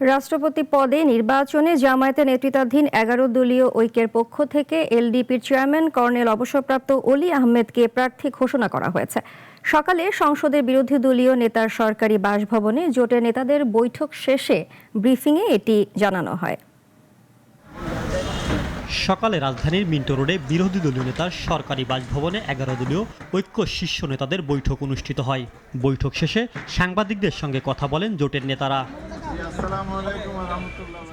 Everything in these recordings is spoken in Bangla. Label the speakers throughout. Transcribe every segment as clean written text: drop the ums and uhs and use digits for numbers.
Speaker 1: রাষ্ট্রপতি পদে নির্বাচনে জামায়াতের নেতৃত্বাধীন ১১ দলীয় ঐক্যের পক্ষ থেকে এলডিপির চেয়ারম্যান কর্নেল অবসরপ্রাপ্ত অলি আহমেদকে প্রার্থী ঘোষণা করা হয়েছে। সকালে সংসদের বিরোধী দলীয় নেতার সরকারি বাসভবনে জোটের নেতাদের বৈঠক শেষে ব্রিফিংয়ে এটি জানানো হয়।
Speaker 2: সকালে রাজধানীর মিন্টো রোডে বিরোধী দলীয় নেতার সরকারি বাসভবনে ১১ দলীয় ঐক্য শীর্ষ নেতাদের বৈঠক অনুষ্ঠিত হয়। বৈঠক শেষে সাংবাদিকদের সঙ্গে কথা বলেন জোটের নেতারা।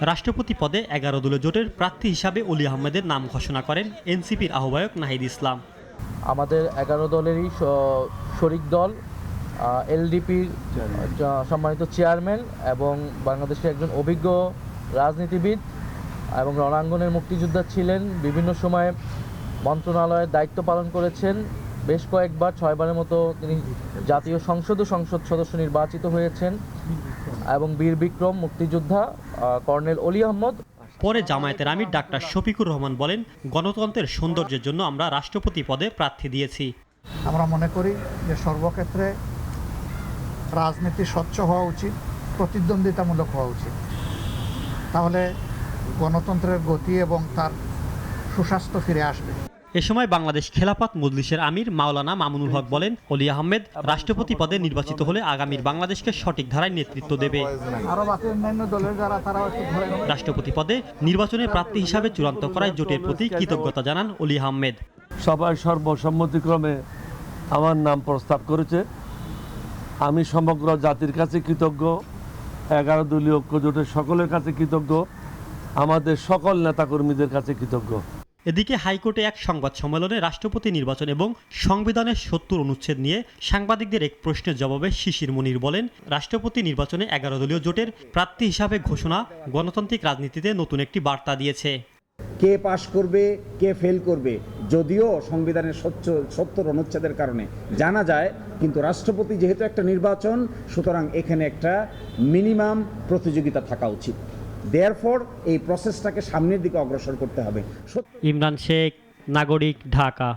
Speaker 2: রাষ্ট্রপতি পদে ১১ দলীয় জোটের প্রার্থী হিসাবে অলি আহমেদের নাম ঘোষণা করেন এনসিপির আহ্বায়ক নাহিদ ইসলাম।
Speaker 3: আমাদের ১১ দলেরই শরিক দল এলডিপির সম্মানিত চেয়ারম্যান এবং বাংলাদেশের একজন অভিজ্ঞ রাজনীতিবিদ এবং রণাঙ্গনের মুক্তিযোদ্ধা ছিলেন। বিভিন্ন সময়ে মন্ত্রণালয়ের দায়িত্ব পালন করেছেন। বেশ কয়েকবার ৬ বারের মতো তিনি জাতীয় সংসদ সদস্য নির্বাচিত হয়েছেন এবং বীর বিক্রম মুক্তিযোদ্ধা কর্নেল অলি আহমদ।
Speaker 2: পরে জামায়াতের আমির ডাক্তার শফিকুর রহমান বলেন, গণতন্ত্রের সৌন্দর্যের জন্য আমরা রাষ্ট্রপতি পদে প্রার্থী দিয়েছি।
Speaker 4: আমরা মনে করি যে সর্বক্ষেত্রে রাজনীতি স্বচ্ছ হওয়া উচিত, প্রতিদ্বন্দ্বিতামূলক হওয়া উচিত। তাহলে গণতন্ত্রের গতি এবং তার সুস্বাস্থ্য ফিরে আসবে।
Speaker 2: এ সময় বাংলাদেশ খেলাফত মজলিসের আমির মাওলানা মামুনুল হক বলেন, অলি আহমেদ রাষ্ট্রপতি পদে নির্বাচিত হলে আগামীর বাংলাদেশকে সঠিক ধারায় নেতৃত্ব দেবে। রাষ্ট্রপতি পদে নির্বাচনের প্রার্থী হিসাবে চূড়ান্ত করায় জোটের প্রতি কৃতজ্ঞতা জানান অলি আহমেদ।
Speaker 5: সবাই সর্বসম্মতিক্রমে আমার নাম প্রস্তাব করেছে। আমি সমগ্র জাতির কাছে কৃতজ্ঞ, ১১ দলীয় ঐক্য জোটের সকলের কাছে কৃতজ্ঞ, আমাদের সকল নেতাকর্মীদের কাছে কৃতজ্ঞ।
Speaker 2: এদিকে হাইকোর্টে এক সংবাদ সম্মেলনে রাষ্ট্রপতি নির্বাচন এবং সংবিধানের ৭০ অনুচ্ছেদ নিয়ে সাংবাদিকদের এক প্রশ্নের জবাবে শিশির মনির বলেন, রাষ্ট্রপতি নির্বাচনে ১১ দলীয় জোটের প্রার্থী হিসাবে ঘোষণা গণতান্ত্রিক রাজনীতিতে নতুন একটি বার্তা দিয়েছে।
Speaker 6: কে পাশ করবে, কে ফেল করবে যদিও সংবিধানের ৭০ অনুচ্ছেদের কারণে জানা যায়, কিন্তু রাষ্ট্রপতি যেহেতু একটা নির্বাচন, সুতরাং এখানে একটা মিনিমাম প্রতিযোগিতা থাকা উচিত। দেয়ারফর এই প্রসেসটাকে সামনের দিকে অগ্রসর করতে হবে।
Speaker 2: ইমরান শেখ, নাগরিক, ঢাকা।